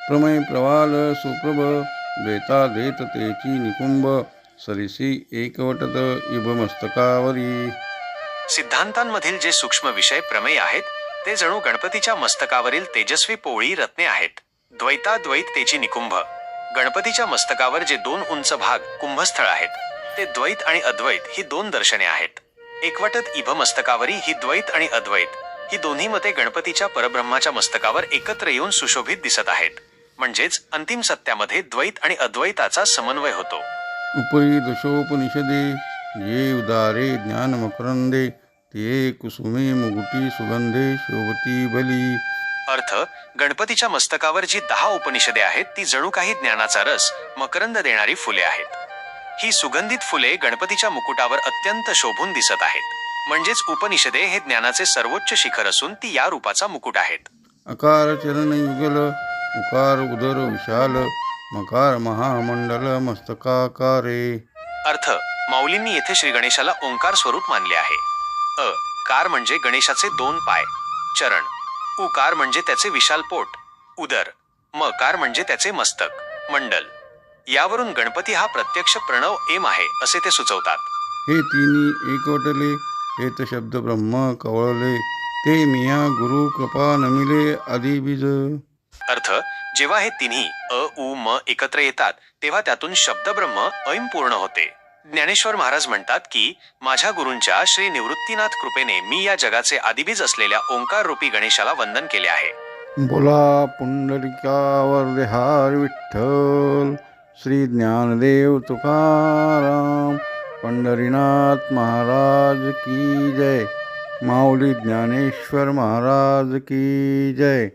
प्रमय प्रवाल सुप्रभ द्वैता देत तेची निकुंभ सरिसी एकवटत इभमस्तकावरी. सिद्धांतांमधील जे सूक्ष्म विषय प्रमेय आहेत ते जणू गणपतीच्या मस्तकावरील तेजस्वी पोळी रत्ने आहेत. द्वैताद्वैत तेची निकुंभ. गणपतीच्या मस्तकावर जे दोन उंच भाग कुंभस्थळ आहेत ते द्वैत आणि अद्वैत ही दोन दर्शने आहेत. एकवटत इभमस्तकावरी ही द्वैत आणि अद्वैत ही दोन्ही मते गणपतीच्या परब्रह्माच्या मस्तकावर एकत्र येऊन सुशोभित दिसत आहेत. म्हणजेच अंतिम सत्यामध्ये द्वैत आणि अद्वैताचा समन्वय होतो. उपरी दशोपनिषदे ये उदारे ज्ञानमकरंदे ते कुसुमे मुगुटी सुगंधे शोभती बली. अर्थ, गणपतीच्या मस्तकावर जी 10 उपनिषदे आहेत ती जणू काही ज्ञानाचा रस मकरंद देणारी फुले आहेत. ही सुगंधित फुले गणपतीच्या मुकुटावर अत्यंत शोभून दिसत आहेत. म्हणजेच उपनिषदे हे ज्ञानाचे सर्वोच्च शिखर असून ती या रूपाचा मुकुट आहेत. अकार चरण युगल उकार उदर विशाल मकार महामंडल मस्तकाकारे. अर्थ, माऊलींनी येथे श्री गणेशाला ओंकार स्वरूप मानले आहे. अ कार म्हणजे गणेशाचे 2 पाय, चरण. उकार म्हणजे त्याचे विशाल पोट, उदर. मकार म्हणजे त्याचे मस्तक, मंडल. यावरून गणपती हा प्रत्यक्ष प्रणव एम आहे असे ते सुचवतात. हे तिन्ही एकवटले हेत शब्द ब्रह्म कवळले ते मिया गुरु कृपा नमिले आदिबीज. अर्थ, जेव्हा हे तिन्ही अ उ म एकत्र येतात तेव्हा त्यातून शब्द ब्रह्म ऐम पूर्ण होते. ज्ञानेश्वर महाराज म्हणतात की माझ्या गुरूंच्या श्री निवृत्तीनाथ कृपेने मी या जगाचे आदिबीज असलेल्या ओंकार रूपी गणेशाला वंदन केले आहे. बोला पुंडलिकावर देहार विठ्ठल श्री ज्ञानदेव तुकाराम पंढरीनाथ महाराज की जय. माऊली ज्ञानेश्वर महाराज की जय.